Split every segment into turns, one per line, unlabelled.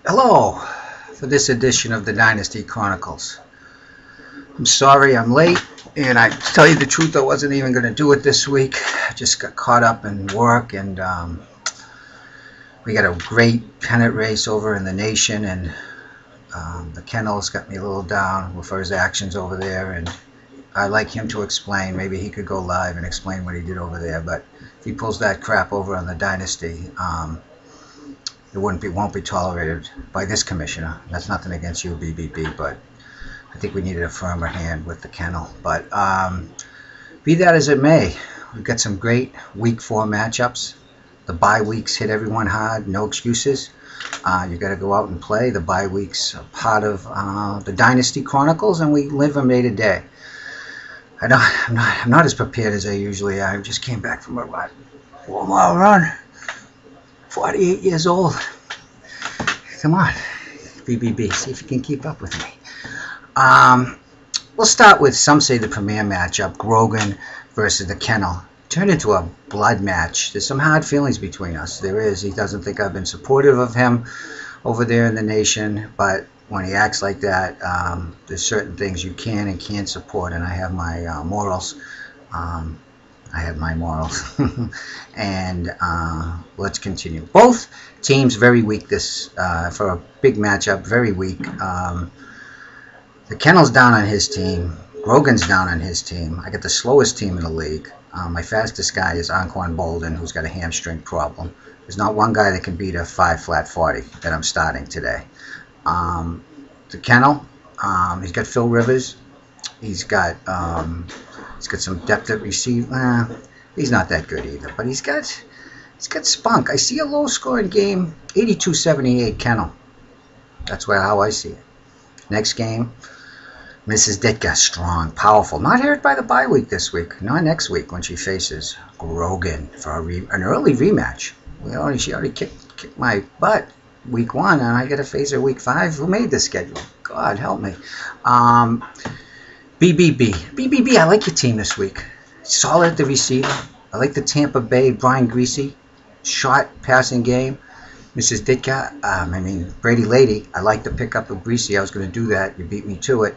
Hello for this edition of the Dynasty Chronicles. I'm sorry I'm late, and I tell you the truth, I wasn't even going to do it this week. I just got caught up in work, and we got a great pennant race over in the nation, and the kennels got me a little down for his actions over there, and I'd like him to explain. Maybe he could go live and explain what he did over there, but if he pulls that crap over on the Dynasty, it won't be tolerated by this commissioner. That's nothing against you, BBB, but I think we needed a firmer hand with the kennel. But be that as it may, we've got some great Week 4 matchups. The bye weeks hit everyone hard. No excuses. You got to go out and play. The bye weeks are part of the Dynasty Chronicles, and we live them day to day. I'm not as prepared as I usually am. I just came back from a 4-mile run. 48 years old. Come on, BBB, see if you can keep up with me. We'll start with, some say, the premier matchup, Grogan versus the kennel. Turned into a blood match. There's some hard feelings between us. There is. He doesn't think I've been supportive of him over there in the nation, but when he acts like that, there's certain things you can and can't support, and I have my morals. And let's continue. Both teams very weak this for a big matchup. Very weak. The kennel's down on his team. Grogan's down on his team. I got the slowest team in the league. My fastest guy is Anquan Bolden, who's got a hamstring problem. There's not one guy that can beat a 5 flat 40 that I'm starting today. The kennel, he's got Phil Rivers. He's got some depth at receiver. He's not that good either, but he's got spunk. I see a low-scoring game, 82-78 kennel. That's how I see it. Next game, Mrs. Ditka, strong, powerful. Not hurt by the bye week this week. Not next week when she faces Grogan for an early rematch. She already kicked my butt week 1, and I got to face her week 5. Who made this schedule? God help me. BBB, I like your team this week. Solid at the receiver. I like the Tampa Bay Brian Greasy shot passing game. Mrs. Ditka, Brady Lady. I like the pickup of Greasy. I was going to do that. You beat me to it.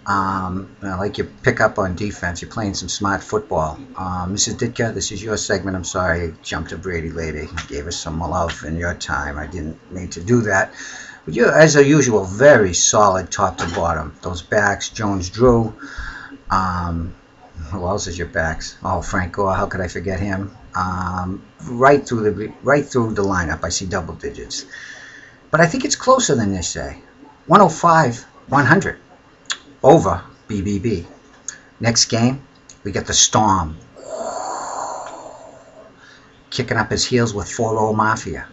I like your pickup on defense. You're playing some smart football. Mrs. Ditka, this is your segment. I'm sorry I jumped to Brady Lady. Gave us some love in your time. I didn't mean to do that. But you're, as usual, very solid top to bottom. Those backs, Jones Drew. Who else is your backs? Oh, Frank Gore. How could I forget him? Right through the lineup, I see double digits. But I think it's closer than they say. 105-100 over BBB. Next game, we get the Storm kicking up his heels with 4-0 Mafia.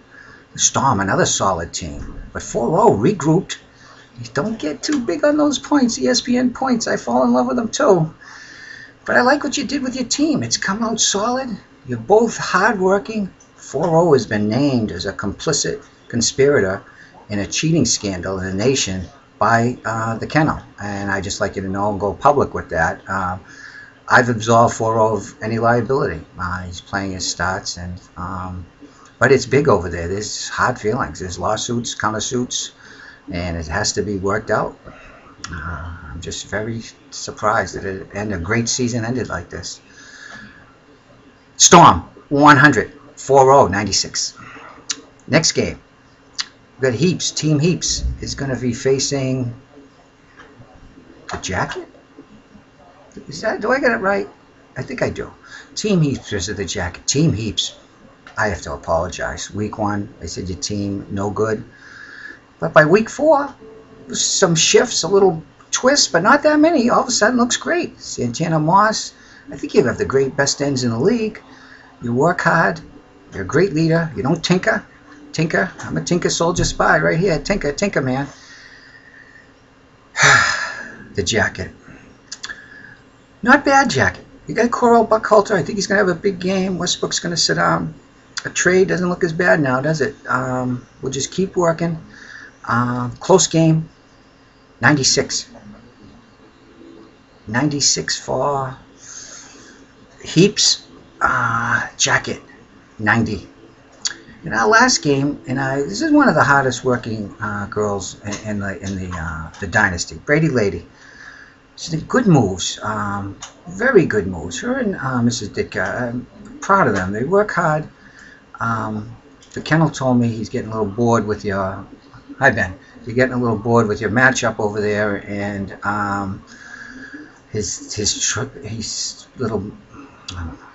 The Storm, another solid team, but 4-0 regrouped. Don't get too big on those points, ESPN points. I fall in love with them too. But I like what you did with your team. It's come out solid. You're both hardworking. 4-0 has been named as a complicit conspirator in a cheating scandal in the nation by the kennel. And I just like you to know and go public with that. I've absolved 4-0 of any liability. He's playing his starts, and but it's big over there. There's hard feelings. There's lawsuits, countersuits, and it has to be worked out. I'm just very surprised that a great season ended like this. Storm, 100, 4-0, 96. Next game, we've got Heaps. Team Heaps is going to be facing the Jacket? Do I get it right? I think I do. Team Heaps versus the Jacket. Team Heaps, I have to apologize. Week 1, I said your team, no good. But by week 4, some shifts, a little twists, but not that many. All of a sudden, looks great. Santana Moss, I think you have the best ends in the league. You work hard. You're a great leader. You don't tinker. I'm a tinker soldier spy right here. Tinker, man. The Jacket. Not bad, Jacket. You got Coral Buckhalter. I think he's going to have a big game. Westbrook's going to sit down. A trade doesn't look as bad now, does it? We'll just keep working. Close game. 96. 96 for Heaps. Jacket. 90. In our last game, and this is one of the hardest working girls in the Dynasty, Brady Lady. She's did good moves, very good moves. Her and Mrs. Ditka, I'm proud of them. They work hard. The kennel told me he's getting a little bored with your. Hi Ben. You're getting a little bored with your matchup over there, and he's little.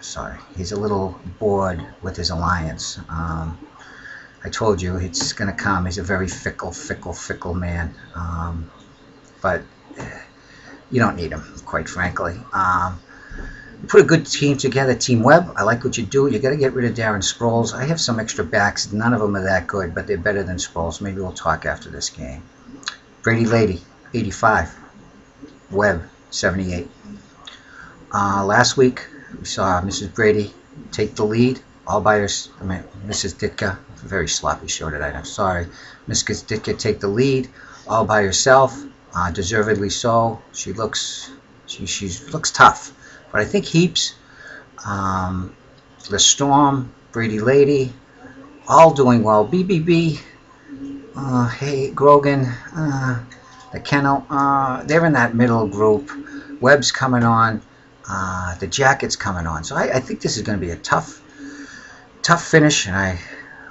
Sorry, he's a little bored with his alliance. I told you it's going to come. He's a very fickle man. But you don't need him, quite frankly. Put a good team together, Team Webb. I like what you do. You got to get rid of Darren Sproles. I have some extra backs. None of them are that good, but they're better than Sproles. Maybe we'll talk after this game. Brady Lady, 85. Webb, 78. Last week, we saw Mrs. Brady take the lead all by Mrs. Ditka. Very sloppy show tonight. I'm sorry. Mrs. Ditka take the lead all by herself. Deservedly so. She looks tough. But I think Heaps, The Storm, Brady Lady, all doing well. BBB, hey, Grogan, the Kennel, they're in that middle group. Webb's coming on. The Jacket's coming on. So I think this is going to be a tough finish, and I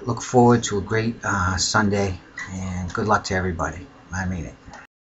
look forward to a great Sunday, and good luck to everybody. I mean it.